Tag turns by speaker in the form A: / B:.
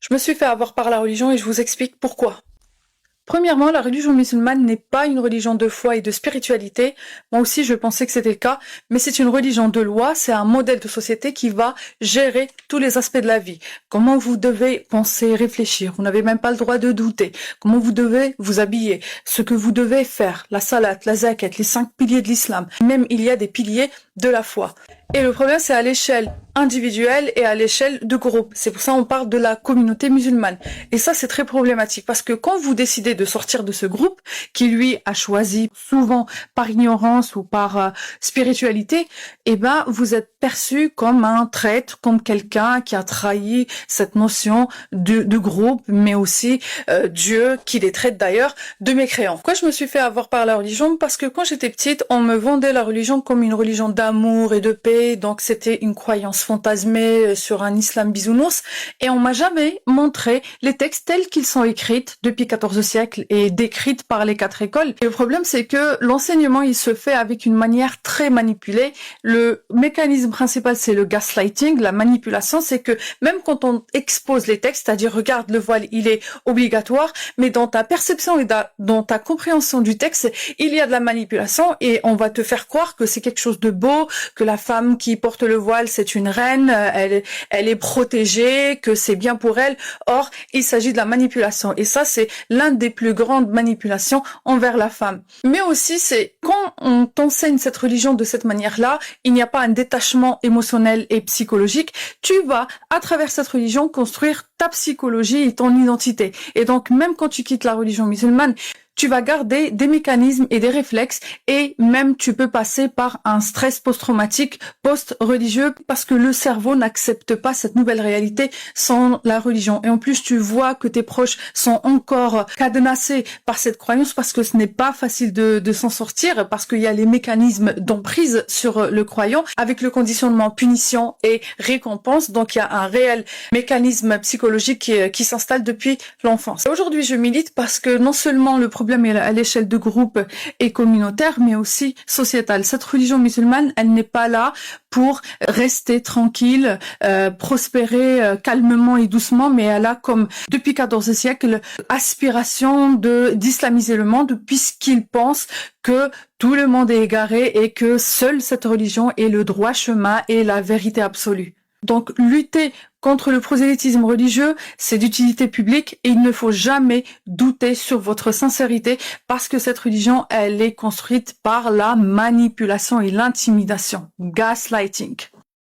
A: Je me suis fait avoir par la religion et je vous explique pourquoi. Premièrement, la religion musulmane n'est pas une religion de foi et de spiritualité. Moi aussi, je pensais que c'était le cas, mais c'est une religion de loi, c'est un modèle de société qui va gérer tous les aspects de la vie. Comment vous devez penser, réfléchir, vous n'avez même pas le droit de douter. Comment vous devez vous habiller, ce que vous devez faire, la salat, la zakat, les 5 piliers de l'islam. Même il y a des piliers de la foi. Et le problème, c'est à l'échelle individuelle et à l'échelle de groupe. C'est pour ça qu'on parle de la communauté musulmane. Et ça, c'est très problématique parce que quand vous décidez de sortir de ce groupe, qui lui a choisi souvent par ignorance ou par spiritualité, eh ben, vous êtes perçu comme un traître, comme quelqu'un qui a trahi cette notion de groupe, mais aussi Dieu qui les traite d'ailleurs de mécréants. Pourquoi je me suis fait avoir par la religion? Parce que quand j'étais petite, on me vendait la religion comme une religion d'amour et de paix, donc c'était une croyance fantasmée sur un islam bisounours, et on m'a jamais montré les textes tels qu'ils sont écrits depuis 14 siècles et décrits par les 4 écoles. Et le problème, c'est que l'enseignement, il se fait avec une manière très manipulée. Le mécanisme principal, c'est le gaslighting, la manipulation, c'est que même quand on expose les textes, c'est-à-dire regarde, le voile, il est obligatoire, mais dans ta perception et dans ta compréhension du texte, il y a de la manipulation et on va te faire croire que c'est quelque chose de beau, que la femme qui porte le voile, c'est une reine, elle est protégée, que c'est bien pour elle. Or, il s'agit de la manipulation. Et ça, c'est l'une des plus grandes manipulations envers la femme. Mais aussi, c'est quand on t'enseigne cette religion de cette manière-là, il n'y a pas un détachement émotionnel et psychologique. Tu vas, à travers cette religion, construire ta psychologie et ton identité. Et donc, même quand tu quittes la religion musulmane, tu vas garder des mécanismes et des réflexes et même tu peux passer par un stress post-traumatique, post-religieux parce que le cerveau n'accepte pas cette nouvelle réalité sans la religion. Et en plus, tu vois que tes proches sont encore cadenassés par cette croyance parce que ce n'est pas facile de s'en sortir parce qu'il y a les mécanismes d'emprise sur le croyant avec le conditionnement punition et récompense. Donc, il y a un réel mécanisme psychologique qui s'installe depuis l'enfance. Aujourd'hui, je milite parce que non seulement le problème est à l'échelle de groupe et communautaire, mais aussi sociétal. Cette religion musulmane, elle n'est pas là pour rester tranquille, prospérer calmement et doucement, mais elle a comme, depuis 14 siècles, aspiration d'islamiser le monde, puisqu'ils pensent que tout le monde est égaré et que seule cette religion est le droit chemin et la vérité absolue. Donc, lutter contre le prosélytisme religieux, c'est d'utilité publique et il ne faut jamais douter sur votre sincérité parce que cette religion, elle est construite par la manipulation et l'intimidation. Gaslighting.